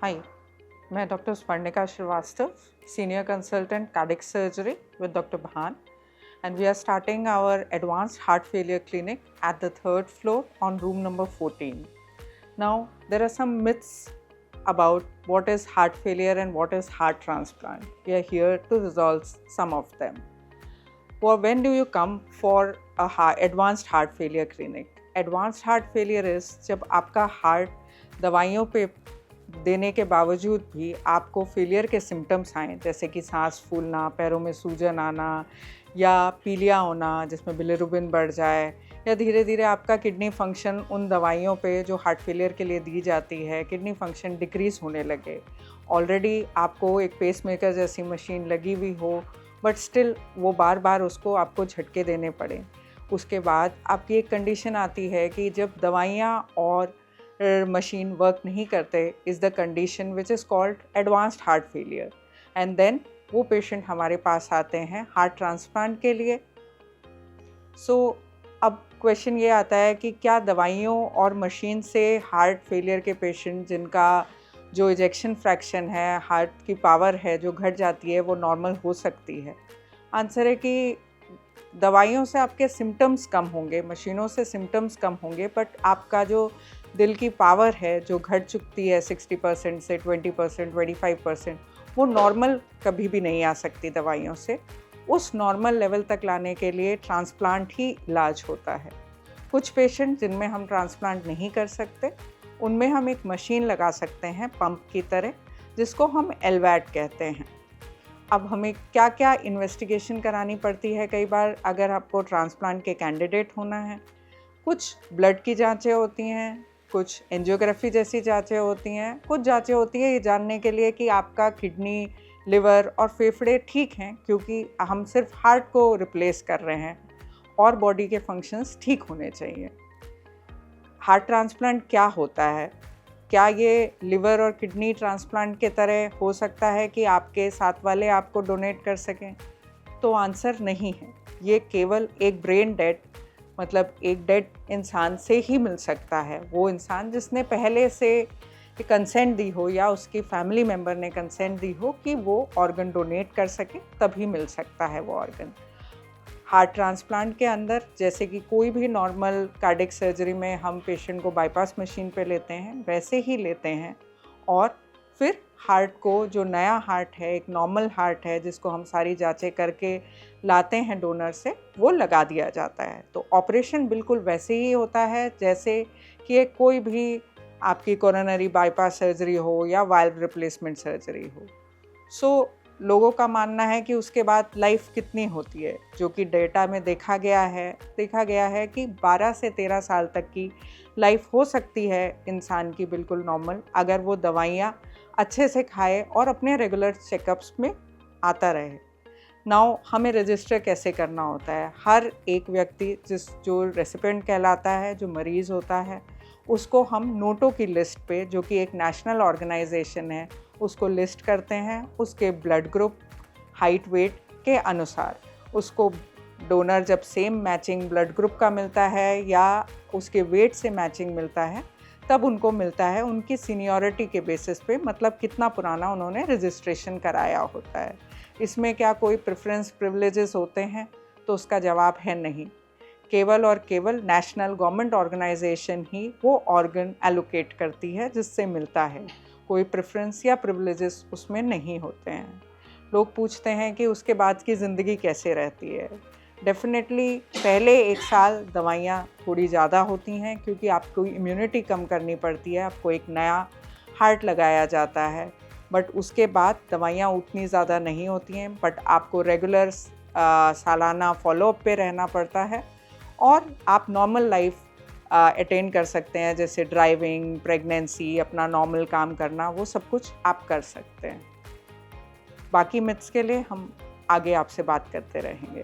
Hi, मैं doctor Swarnika Srivastava, Senior Consultant Cardiac Surgery with Dr. Bhan, and we are starting our Advanced Heart Failure Clinic at the 3rd floor on room number 14. Now, there are some myths about what is heart failure and what is heart transplant. We are here to resolve some of them. Well, when do you come for a advanced heart failure clinic? Advanced heart failure is जब आपका heart दवाइयों पे देने के बावजूद भी आपको failure के सिम्टम्स आएँ, जैसे कि सांस फूलना, पैरों में सूजन आना या पीलिया होना जिसमें बिलिरुबिन बढ़ जाए, या धीरे धीरे आपका किडनी फंक्शन उन दवाइयों पे जो हार्ट फेलियर के लिए दी जाती है, किडनी फंक्शन डिक्रीज़ होने लगे, ऑलरेडी आपको एक पेसमेकर जैसी मशीन लगी हुई हो, बट स्टिल वो बार बार उसको आपको झटके देने पड़े। उसके बाद आपकी एक कंडीशन आती है कि जब दवाइयाँ और मशीन वर्क नहीं करते, is the condition which is called advanced heart failure, and then वो पेशेंट हमारे पास आते हैं हार्ट ट्रांसप्लांट के लिए। अब क्वेश्चन ये आता है कि क्या दवाइयों और मशीन से हार्ट फेलियर के पेशेंट जिनका जो इजेक्शन फ्रैक्शन है, हार्ट की पावर है जो घट जाती है, वो नॉर्मल हो सकती है? आंसर है कि दवाइयों से आपके सिम्टम्स कम होंगे, मशीनों से सिम्टम्स कम होंगे, बट आपका जो दिल की पावर है जो घट चुकती है 60% से 20%, 25%, वो नॉर्मल कभी भी नहीं आ सकती दवाइयों से। उस नॉर्मल लेवल तक लाने के लिए ट्रांसप्लांट ही इलाज होता है। कुछ पेशेंट जिनमें हम ट्रांसप्लांट नहीं कर सकते, उनमें हम एक मशीन लगा सकते हैं पंप की तरह, जिसको हम एलवैट कहते हैं। अब हमें क्या क्या इन्वेस्टिगेशन करानी पड़ती है कई बार अगर आपको ट्रांसप्लांट के कैंडिडेट होना है। कुछ ब्लड की जांचें होती हैं, कुछ एंजियोग्राफी जैसी जांचें होती हैं, कुछ जांचें होती हैं ये जानने के लिए कि आपका किडनी, लिवर और फेफड़े ठीक हैं, क्योंकि हम सिर्फ हार्ट को रिप्लेस कर रहे हैं और बॉडी के फंक्शंस ठीक होने चाहिए। हार्ट ट्रांसप्लांट क्या होता है? क्या ये लिवर और किडनी ट्रांसप्लांट के तरह हो सकता है कि आपके साथ वाले आपको डोनेट कर सकें? तो आंसर नहीं है। ये केवल एक ब्रेन डेड, मतलब एक डेड इंसान से ही मिल सकता है। वो इंसान जिसने पहले से कंसेंट दी हो या उसकी फैमिली मेम्बर ने कंसेंट दी हो कि वो ऑर्गन डोनेट कर सके, तभी मिल सकता है वो ऑर्गन। हार्ट ट्रांसप्लांट के अंदर जैसे कि कोई भी नॉर्मल कार्डियक सर्जरी में हम पेशेंट को बाईपास मशीन पे लेते हैं, वैसे ही लेते हैं, और फिर हार्ट को, जो नया हार्ट है, एक नॉर्मल हार्ट है जिसको हम सारी जांचें करके लाते हैं डोनर से, वो लगा दिया जाता है। तो ऑपरेशन बिल्कुल वैसे ही होता है जैसे कि कोई भी आपकी कोरोनरी बाईपास सर्जरी हो या वाल्व रिप्लेसमेंट सर्जरी हो। लोगों का मानना है कि उसके बाद लाइफ कितनी होती है, जो कि डेटा में देखा गया है कि 12 से 13 साल तक की लाइफ हो सकती है इंसान की बिल्कुल नॉर्मल, अगर वो दवाइयाँ अच्छे से खाए और अपने रेगुलर चेकअप्स में आता रहे। नाउ हमें रजिस्टर कैसे करना होता है? हर एक व्यक्ति जो रेसिपिएंट कहलाता है, जो मरीज़ होता है, उसको हम नोटो की लिस्ट पे, जो कि एक नेशनल ऑर्गेनाइजेशन है, उसको लिस्ट करते हैं। उसके ब्लड ग्रुप, हाइट, वेट के अनुसार उसको डोनर जब सेम मैचिंग ब्लड ग्रुप का मिलता है या उसके वेट से मैचिंग मिलता है, तब उनको मिलता है उनकी सीनियरिटी के बेसिस पे, मतलब कितना पुराना उन्होंने रजिस्ट्रेशन कराया होता है। इसमें क्या कोई प्रेफरेंस, प्रिविलेजेस होते हैं? तो उसका जवाब है नहीं। केवल और केवल नेशनल गवर्नमेंट ऑर्गेनाइजेशन ही वो ऑर्गन एलोकेट करती है जिससे मिलता है। कोई प्रेफरेंस या प्रिविलेजेस उसमें नहीं होते हैं। लोग पूछते हैं कि उसके बाद की ज़िंदगी कैसे रहती है? डेफिनेटली पहले 1 साल दवाइयाँ थोड़ी ज़्यादा होती हैं, क्योंकि आपको इम्यूनिटी कम करनी पड़ती है, आपको एक नया हार्ट लगाया जाता है। बट उसके बाद दवाइयाँ उतनी ज़्यादा नहीं होती हैं, बट आपको रेगुलर सालाना फॉलोअप पे रहना पड़ता है और आप नॉर्मल लाइफ अटेंड कर सकते हैं, जैसे ड्राइविंग, प्रेगनेंसी, अपना नॉर्मल काम करना, वो सब कुछ आप कर सकते हैं। बाकी मिथ्स के लिए हम आगे आपसे बात करते रहेंगे।